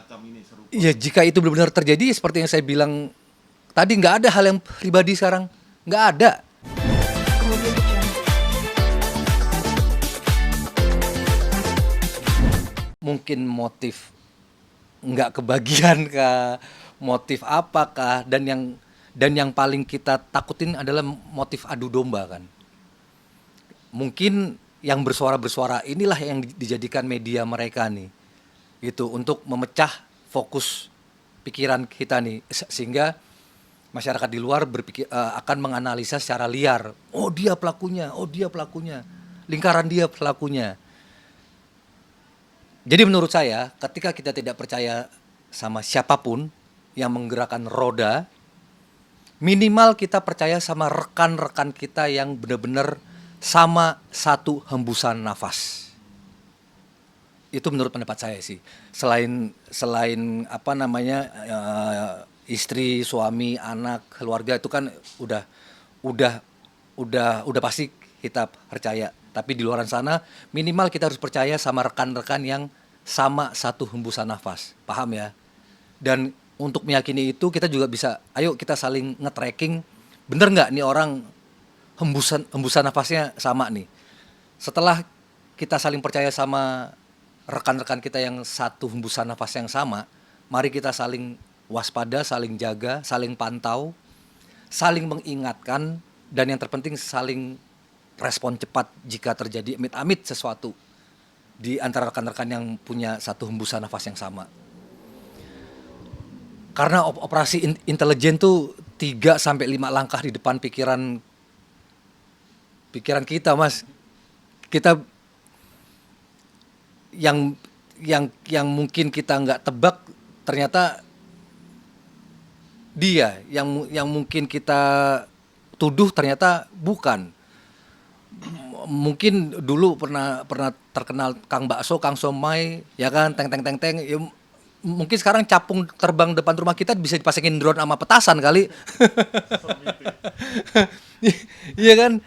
semacam ini serupa. Ya jika itu benar-benar terjadi seperti yang saya bilang tadi, nggak ada hal yang pribadi sekarang, nggak ada. Mungkin motif nggak kebagian kah, motif apakah, dan yang paling kita takutin adalah motif adu domba kan. Mungkin yang bersuara-bersuara inilah yang dijadikan media mereka nih, gitu, untuk memecah fokus pikiran kita nih, sehingga masyarakat di luar akan menganalisa secara liar. Oh dia pelakunya, oh dia pelakunya, lingkaran dia pelakunya. Jadi menurut saya, ketika kita tidak percaya sama siapapun yang menggerakkan roda, minimal kita percaya sama rekan-rekan kita yang benar-benar sama satu hembusan nafas. Itu menurut pendapat saya sih. Selain apa namanya, istri, suami, anak, keluarga itu kan udah pasti kita percaya. Tapi di luar sana minimal kita harus percaya sama rekan-rekan yang sama satu hembusan nafas. Paham ya? Dan untuk meyakini itu kita juga bisa, ayo kita saling nge-tracking, bener nggak nih orang hembusan nafasnya sama nih. Setelah kita saling percaya sama rekan-rekan kita yang satu hembusan nafas yang sama, mari kita saling waspada, saling jaga, saling pantau, saling mengingatkan, dan yang terpenting saling respon cepat jika terjadi amit-amit sesuatu di antara rekan-rekan yang punya satu hembusan nafas yang sama. Karena operasi intelijen tuh 3 sampai 5 langkah di depan pikiran kita, Mas. Kita yang mungkin kita nggak tebak, ternyata dia yang mungkin kita tuduh ternyata bukan. Mungkin dulu pernah terkenal Kang Bakso, Kang Somai, ya kan, teng. Ya, mungkin sekarang capung terbang depan rumah kita bisa dipasangin drone sama petasan kali. Iya kan?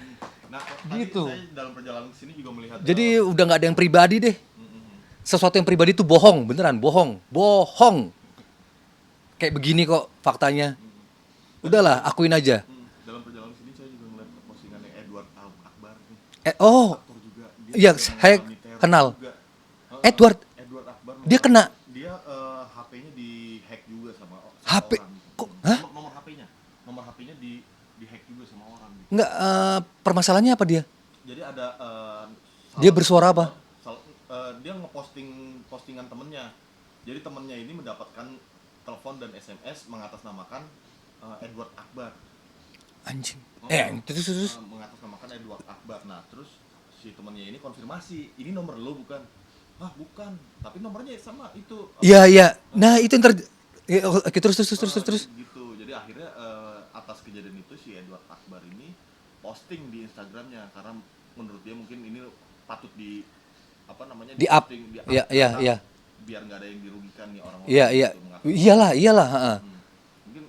Nah, Gitu. saya dalam perjalanan ke sini juga melihat. Jadi udah nggak ada yang pribadi deh. Sesuatu yang pribadi itu bohong, beneran bohong. Kayak begini kok faktanya. Udahlah, akuin aja. Dalam perjalanan ke sini saya juga melihat postingannya Edward Akbar nih. Aktor juga. Dia Iya, juga saya mengalami teror kenal. juga. Edward Akbar dia kena dia HP-nya di-hack juga sama HP orang. kok? Hah? Nomor HP-nya di-hack juga sama orang gitu. Enggak, permasalahannya apa dia? Jadi ada Dia bersuara apa? dia ngeposting postingan temennya. Jadi temennya ini mendapatkan telepon dan SMS mengatasnamakan Edward Akbar. Anjing. Terus. Mengatasnamakan Edward Akbar. Nah, terus si temennya ini konfirmasi, ini nomor lo bukan? Ah, bukan. Tapi nomornya sama itu. Iya. Nah, itu yang oke, terus. Gitu. Jadi akhirnya atas kejadian itu si Edward Akbar ini posting di Instagramnya karena menurut dia mungkin ini patut di apa namanya Di up. posting, di up. Iya. Biar nggak ada yang dirugikan nih orang-orang. Iya. Gitu, mengatakan. Iyalah. Mungkin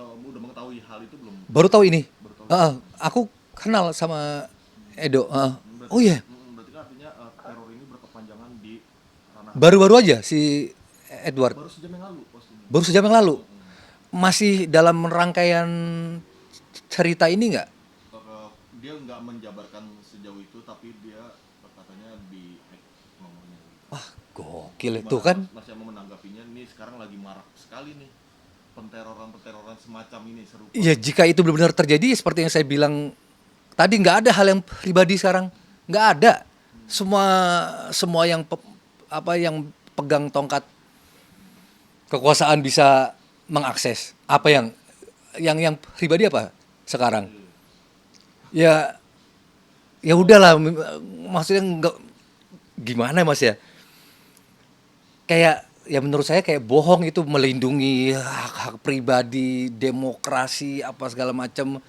udah mengetahui hal itu belum? Baru tahu ini. Baru tahu. Aku kenal sama Edo. Berarti, Oh iya. berarti kan artinya teror ini berkepanjangan di ranah. Baru-baru aja si Edward. Baru sejam yang lalu postingnya. Baru sejam yang lalu. Masih dalam rangkaian cerita ini nggak? Dia nggak menjabarkan sejauh itu, tapi dia katanya di hack nomornya. Wah, gokil itu kan. Mas yang mau menanggapinya, nih sekarang lagi marak sekali nih penteroran semacam ini serupa. Iya, jika itu benar-benar terjadi seperti yang saya bilang tadi, nggak ada hal yang pribadi sekarang, nggak ada. Semua yang yang pegang tongkat kekuasaan bisa mengakses apa yang pribadi apa sekarang. Ya udahlah, maksudnya nggak, gimana Mas ya? Kayak ya menurut saya kayak bohong itu melindungi hak pribadi, demokrasi apa segala macam.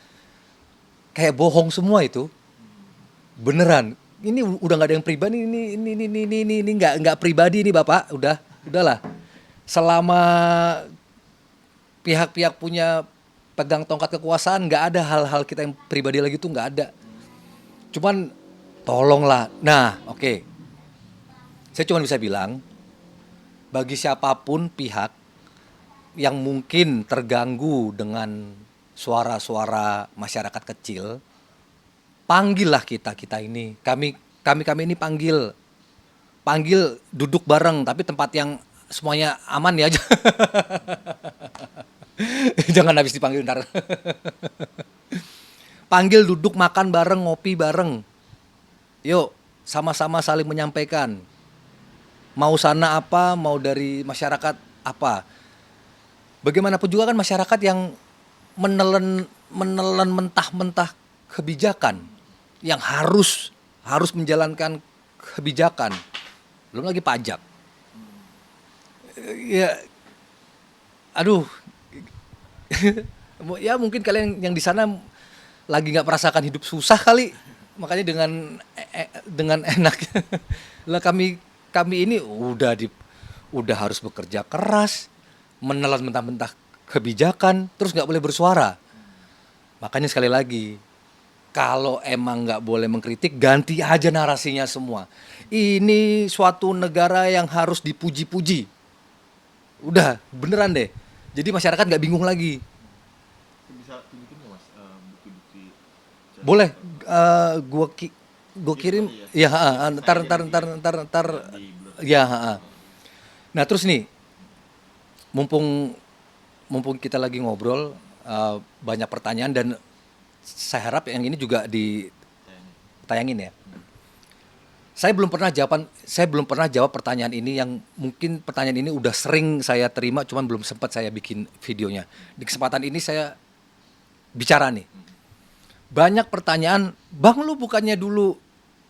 Kayak bohong semua itu. Beneran. Ini udah nggak ada yang pribadi, ini nggak pribadi ini Bapak, udahlah. Selama pihak-pihak punya pegang tongkat kekuasaan, nggak ada hal-hal kita yang pribadi lagi tuh, nggak ada. Cuman tolonglah. Nah, oke. Saya cuma bisa bilang bagi siapapun pihak yang mungkin terganggu dengan suara-suara masyarakat kecil, panggillah kita ini. Kami ini panggil duduk bareng, tapi tempat yang semuanya aman ya. Jangan habis dipanggil ntar. Panggil duduk makan bareng, ngopi bareng. Yuk, sama-sama saling menyampaikan. Mau sana apa, mau dari masyarakat apa. Bagaimanapun juga kan masyarakat yang menelan mentah-mentah kebijakan yang harus menjalankan kebijakan. Belum lagi pajak. Ya, aduh. Ya mungkin kalian yang di sana lagi nggak merasakan hidup susah kali, makanya dengan enak. Lah kami ini udah harus bekerja keras, menelan mentah-mentah kebijakan, terus nggak boleh bersuara. Makanya sekali lagi, kalau emang nggak boleh mengkritik, ganti aja narasinya semua. Ini suatu negara yang harus dipuji-puji. Udah, beneran deh. Jadi masyarakat nggak bingung lagi. Bisa tunjukin nggak mas bukti-bukti? Boleh, gua kirim. Ya, ntar. Ya, Nah terus nih, mumpung kita lagi ngobrol, banyak pertanyaan dan saya harap yang ini juga ditayangin ya. Saya belum pernah jawab pertanyaan ini yang mungkin pertanyaan ini udah sering saya terima, cuman belum sempat saya bikin videonya. Di kesempatan ini saya bicara nih. Banyak pertanyaan, Bang lu bukannya dulu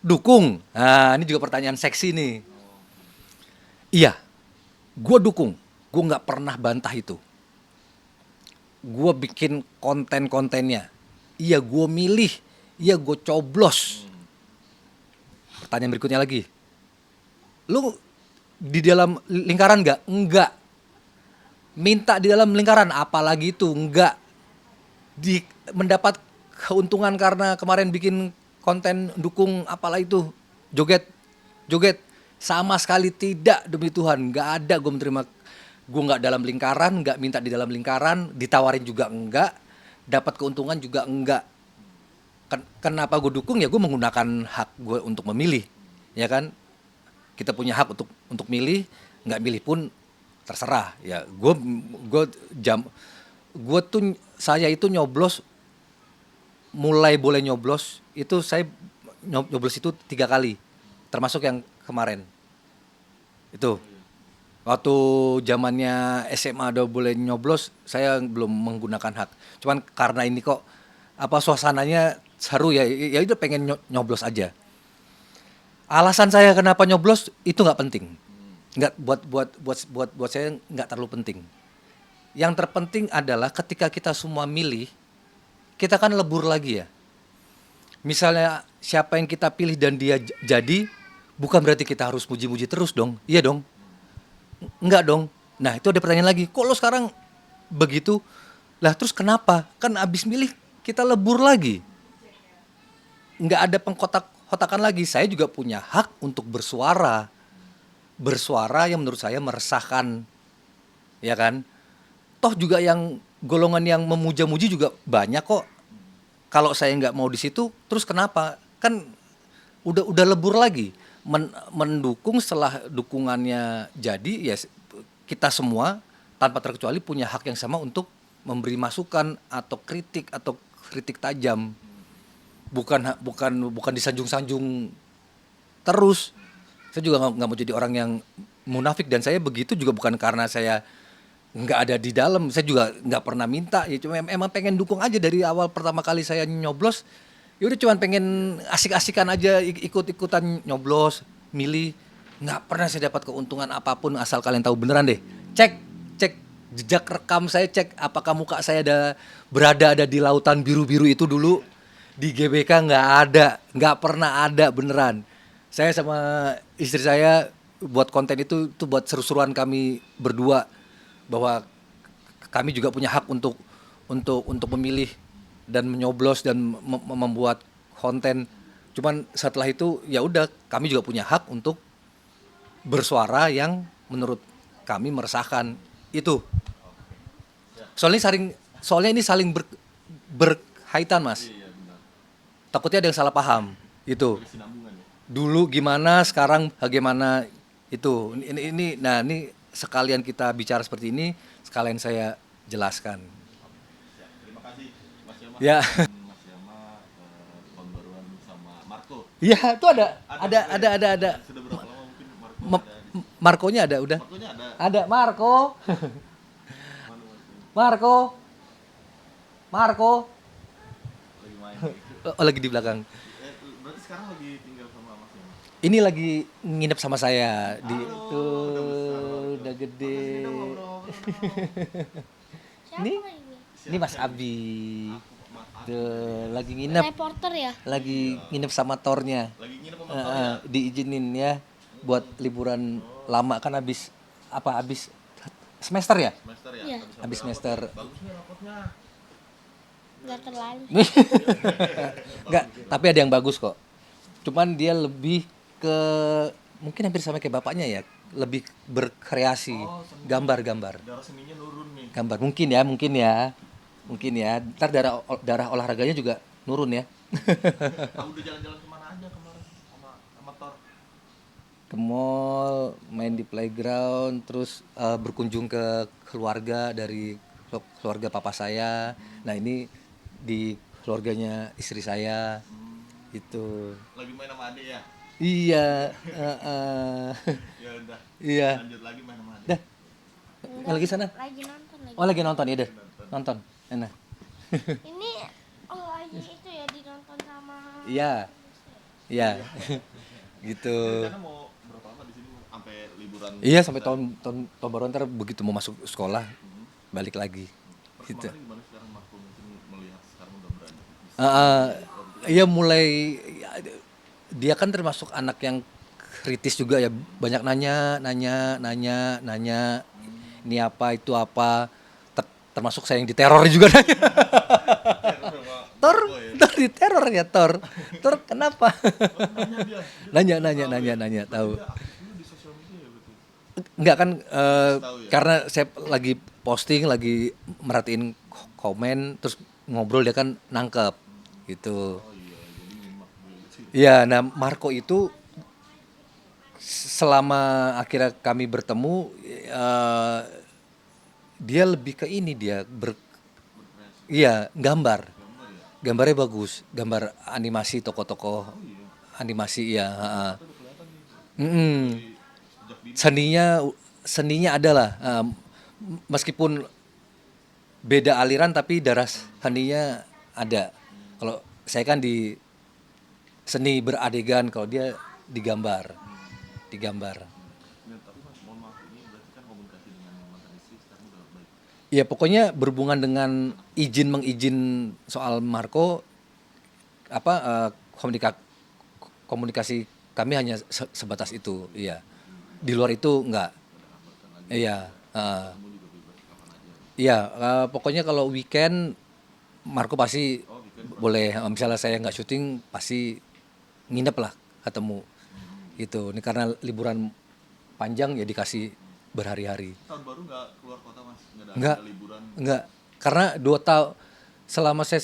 dukung? Nah ini juga pertanyaan seksi nih. Iya, gue dukung. Gue nggak pernah bantah itu. Gue bikin konten-kontennya. Iya gue milih. Iya gue coblos. Pertanyaan berikutnya lagi. Lu di dalam lingkaran nggak? Enggak. Minta di dalam lingkaran, apalagi itu enggak. Mendapat keuntungan karena kemarin bikin konten dukung apalah itu. Joget. Sama sekali tidak, demi Tuhan. Nggak ada gue menerima. Gue nggak dalam lingkaran, nggak minta di dalam lingkaran, ditawarin juga enggak, dapat keuntungan juga enggak. Kenapa gue dukung ya gue menggunakan hak gue untuk memilih, ya kan? Kita punya hak untuk milih, nggak milih pun terserah. Ya saya itu nyoblos, mulai boleh nyoblos itu saya nyoblos itu 3 kali, termasuk yang kemarin. Itu waktu zamannya SMA udah boleh nyoblos, saya belum menggunakan hak. Cuman karena ini kok suasananya seru ya udah pengen nyoblos aja. Alasan saya kenapa nyoblos itu nggak penting, nggak buat saya nggak terlalu penting. Yang terpenting adalah ketika kita semua milih, kita kan lebur lagi ya. Misalnya siapa yang kita pilih dan dia jadi, bukan berarti kita harus muji-muji terus dong, iya dong, nggak dong. Nah itu ada pertanyaan lagi, kok lo sekarang begitu? Lah terus kenapa? Kan abis milih kita lebur lagi. Nggak ada pengkotak-kotakan lagi. Saya juga punya hak untuk bersuara. Bersuara yang menurut saya meresahkan. Ya kan? Toh juga yang golongan yang memuja-muji juga banyak kok. Kalau saya nggak mau di situ, terus kenapa? Kan udah lebur lagi. Mendukung setelah dukungannya jadi, ya kita semua tanpa terkecuali punya hak yang sama untuk memberi masukan atau kritik tajam. Bukan disanjung-sanjung terus. Saya juga nggak mau jadi orang yang munafik, dan saya begitu juga bukan karena saya nggak ada di dalam. Saya juga nggak pernah minta, ya cuma emang pengen dukung aja dari awal pertama kali saya nyoblos. Ya udah cuma pengen asik-asikan aja, ikut-ikutan nyoblos, milih. Nggak pernah saya dapat keuntungan apapun, asal kalian tahu. Beneran deh. Cek jejak rekam saya, cek apakah muka saya berada di lautan biru-biru itu dulu. Di GBK nggak pernah ada, beneran. Saya sama istri saya buat konten itu buat seru-seruan kami berdua, bahwa kami juga punya hak untuk memilih dan menyoblos dan membuat konten. Cuman setelah itu ya udah, kami juga punya hak untuk bersuara yang menurut kami meresahkan itu. Ya. Soalnya ini saling berkaitan, Mas. Iya benar. Takutnya ada yang salah paham. Itu. Kesinambungan ya. Dulu gimana, sekarang bagaimana itu. Ini sekalian kita bicara seperti ini, sekalian saya jelaskan. Ya, terima kasih Mas Yama. Ya. Mas Yama tahun baruan sama Marco. Iya, itu ada. Sudah berapa lama mungkin Marco Ma- ada? Markonya ada udah. Marconya ada. Ada Marco. Mana Mas? Marco. Marco. Lagi main. Gitu. Oh, lagi di belakang. Berarti sekarang lagi tinggal sama Mas Yama. Ini lagi nginep sama saya di Halo, tuh udah besar, udah gede. Siapa Ini ini? ini Mas Abi. Mas Abi. Tuh lagi nginep, Reporter ya? lagi nginep sama Tornya. Lagi nginep sama Tor ya? Diizinin ya buat liburan lama kan habis semester ya? Semester ya? Iya. rapot Habis semester. ya? Bagus nih rapotnya. Nggak terlalu. Enggak, tapi ada yang bagus kok. Cuman dia lebih ke mungkin hampir sama kayak bapaknya ya, lebih berkreasi, Oh, seni. gambar-gambar. Darah seninya nurun nih. Gambar mungkin ya. Ntar darah olahraganya juga nurun ya. Kamu udah jalan-jalan kemana aja kemarin sama Tor? Ke mall, main di playground, terus berkunjung ke keluarga dari keluarga papa saya. Nah ini di keluarganya istri saya, itu. Lagi main sama adik ya? Iya, Ya udah. iya. Lanjut lagi main sama adik. Dah, lagi sana. Lagi nonton lagi. Oh lagi nonton ya deh, nonton. Enak. Ini lagi itu ya ditonton sama. Iya, iya, gitu. Rencana mau berapa lama di sini? Sampai liburan? Iya sampai tahun baru ntar begitu mau masuk sekolah balik lagi. Gitu. Perkembangan gimana sekarang Marco mungkin melihat sekarang udah berani? Bisa. Iya mulai dia kan termasuk anak yang kritis juga ya, banyak nanya ini apa itu apa. Termasuk saya yang diteror juga nanya. Tor diteror ya Tor kenapa? Nanya dia. nanya tahu. Dia aktif dulu di sosial media ya betul. Enggak kan Tahu ya? karena saya lagi posting, lagi merhatiin komen, terus ngobrol dia kan nangkep gitu. Oh iya, jadi nyimak gitu. Iya, nah Marco itu selama akhirnya kami bertemu, dia lebih ke ini iya gambar, Gambar ya? gambarnya bagus, gambar animasi tokoh-tokoh, animasi ya. Itu udah kelihatan nih. Sejak dini. Seninya adalah meskipun beda aliran tapi darah seninya ada. Kalau saya kan di seni beradegan, kalau dia digambar. Ya, tapi Mas, mohon maaf ini berarti kan komunikasi dengan mantan istri sekarang udah baik. Ya pokoknya berhubungan dengan mengizin soal Marco, komunikasi kami hanya sebatas itu, iya. Di luar itu enggak. Iya, Kamu juga bebas kapan aja. iya. Pokoknya kalau weekend Marco pasti Oh, weekend boleh. Misalnya saya nggak syuting pasti nginep lah ketemu. Itu. Ini karena liburan panjang ya dikasih berhari-hari. tahun baru nggak keluar kota Mas? Nggak ada Nggak. agenda liburan? Enggak, karena 2 tahun selama saya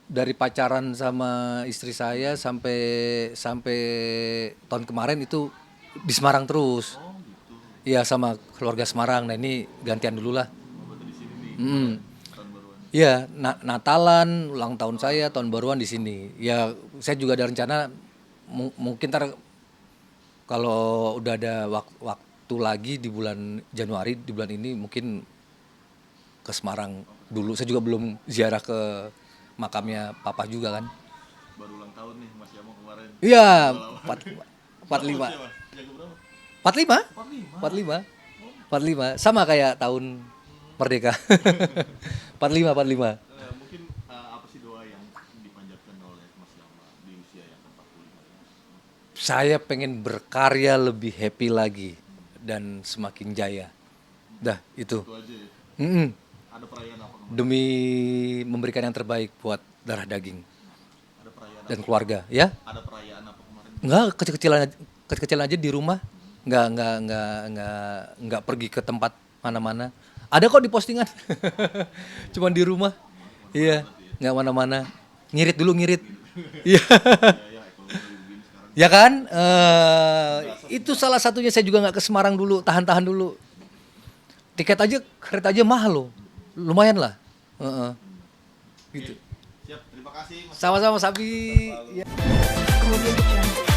dari pacaran sama istri saya sampai tahun kemarin itu di Semarang terus. Oh gitu. Iya sama keluarga Semarang. Nah ini gantian dulu lah. Oh, berarti di sini nih tahun baruan. Iya, Natalan, ulang tahun saya, tahun baruan di sini. Ya saya juga ada rencana mungkin ntar kalau udah ada waktu lagi di bulan Januari, di bulan ini mungkin ke Semarang dulu. Saya juga belum ziarah ke makamnya papa juga kan. Baru ulang tahun nih Mas Yamo kemarin. Iya, Berapa 45. usia, Mas? Jago berapa? 45? 45. 45. Sama kayak tahun merdeka. 45. Mungkin apa sih doa yang dipanjatkan oleh Mas Yama di usia yang ke-45 ini? Saya pengen berkarya lebih happy lagi dan semakin jaya. Dah itu. Itu aja ya. Mm-mm. Ada perayaan apa kemarin? Demi memberikan yang terbaik buat darah daging Ada perayaan dan apa? keluarga, ya. Ada perayaan apa kemarin? Enggak, kecil-kecilan aja di rumah, nggak pergi ke tempat mana-mana. Ada kok di postingan, cuman di rumah. Iya, nggak mana-mana. Ngirit dulu ngirit. Iya. Ya, ekonomi lagi begini sekarang. Ya kan, itu salah satunya. Saya juga nggak ke Semarang dulu, tahan-tahan dulu. Tiket aja, kereta aja mahal loh, lumayan lah. Gitu. Siap, terima kasih Mas. Sama-sama Sabi. Ya. Kemudian